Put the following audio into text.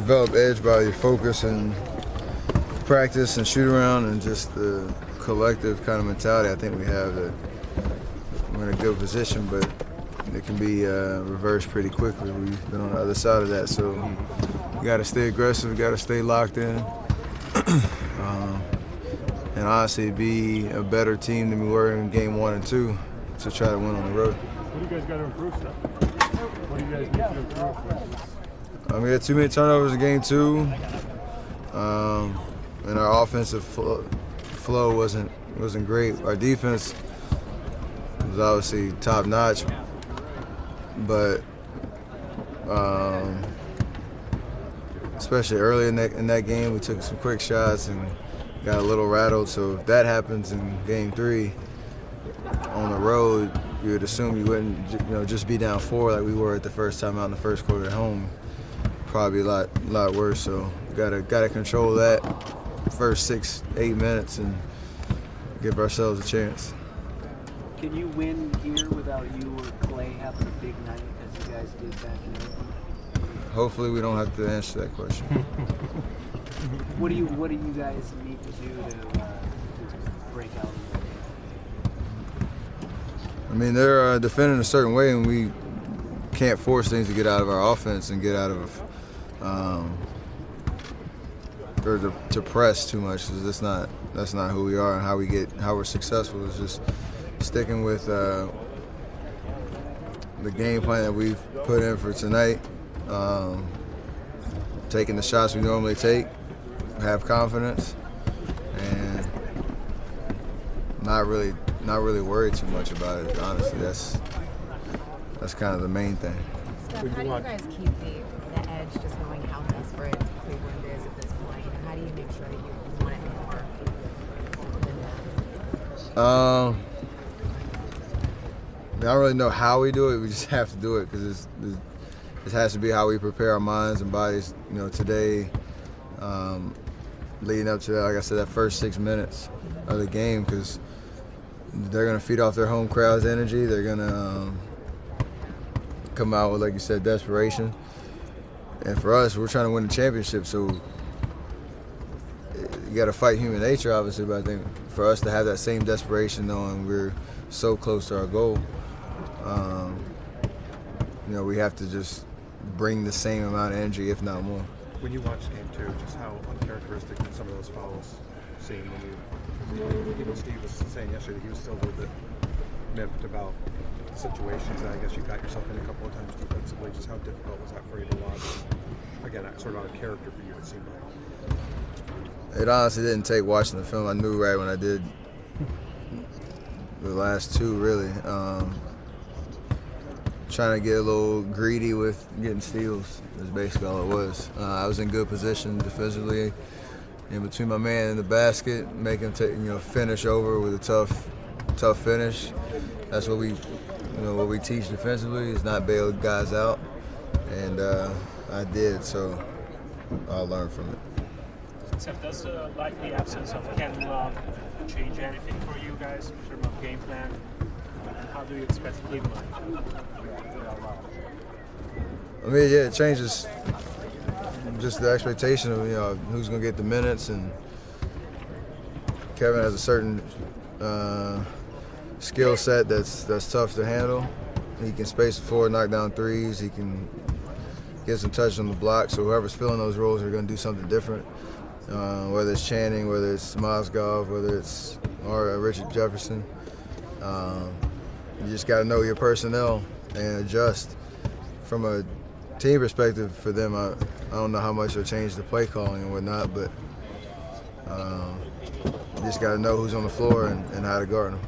develop edge by your focus and practice and shoot around and just the collective kind of mentality I think we have that we're in a good position, but it can be reversed pretty quickly. We've been on the other side of that, so you got to stay aggressive, you got to stay locked in, and honestly be a better team than we were in game 1 and 2 to try to win on the road. What do you guys got to improve, Steph? What do you guys need to improve? We had too many turnovers in game 2, and our offensive flow wasn't great. Our defense was obviously top notch, but especially early in that game, we took some quick shots and got a little rattled. So if that happens in game 3 on the road, you would assume you wouldn't, just be down 4 like we were at the first time out in the first quarter at home. Probably a lot worse. So gotta control that first 6-8 minutes and give ourselves a chance. Can you win here without you or Clay having a big night as you guys did back in April? Hopefully we don't have to answer that question. What do you guys need to do to break out? I mean, they're defending a certain way, and we can't force things to get out of our offense and get out of or to press too much. Cause that's not who we are and how we're successful. Is just sticking with the game plan that we've put in for tonight. Taking the shots we normally take, have confidence, and not really worried too much about it. Honestly, that's kind of the main thing. Steph, how do you guys keep the edge, just knowing how desperate Cleveland is at this point? And how do you make sure that you want it more than that? I don't really know how we do it. We just have to do it because it has to be how we prepare our minds and bodies. Today, leading up to that, like I said, that first 6 minutes of the game, because they're going to feed off their home crowd's energy. They're going to come out with, like you said, desperation. And for us, we're trying to win the championship, so you got to fight human nature, obviously. But I think for us to have that same desperation, knowing we're so close to our goal, we have to just bring the same amount of energy, if not more. When you watch game 2, just how uncharacteristic did some of those fouls seem when you, Steve was saying yesterday that he was still a little bit miffed about the situations, and I guess you got yourself in a couple of times defensively. Just how difficult was that for you to watch? Again, sort of out of character for you, it seemed like. It honestly didn't take watching the film. I knew right when I did the last 2, really. Trying to get a little greedy with getting steals is basically all it was. I was in good position defensively, in between my man and the basket, make him finish over with a tough finish. That's what we teach defensively, is not bail guys out, and I did, so I'll learn from it. Seth, does the absence of Ken Love change anything for you guys in terms of game plan? How do you expect Cleveland? I mean, yeah, it changes just the expectation of who's going to get the minutes, and Kevin has a certain skill set that's tough to handle. He can space the floor, knock down threes. He can get some touch on the block. So whoever's filling those roles are going to do something different. Whether it's Channing, whether it's Mozgov, whether it's Richard Jefferson. You just got to know your personnel and adjust. From a team perspective, for them, I don't know how much it'll change the play calling and whatnot, but you just got to know who's on the floor and how to guard them.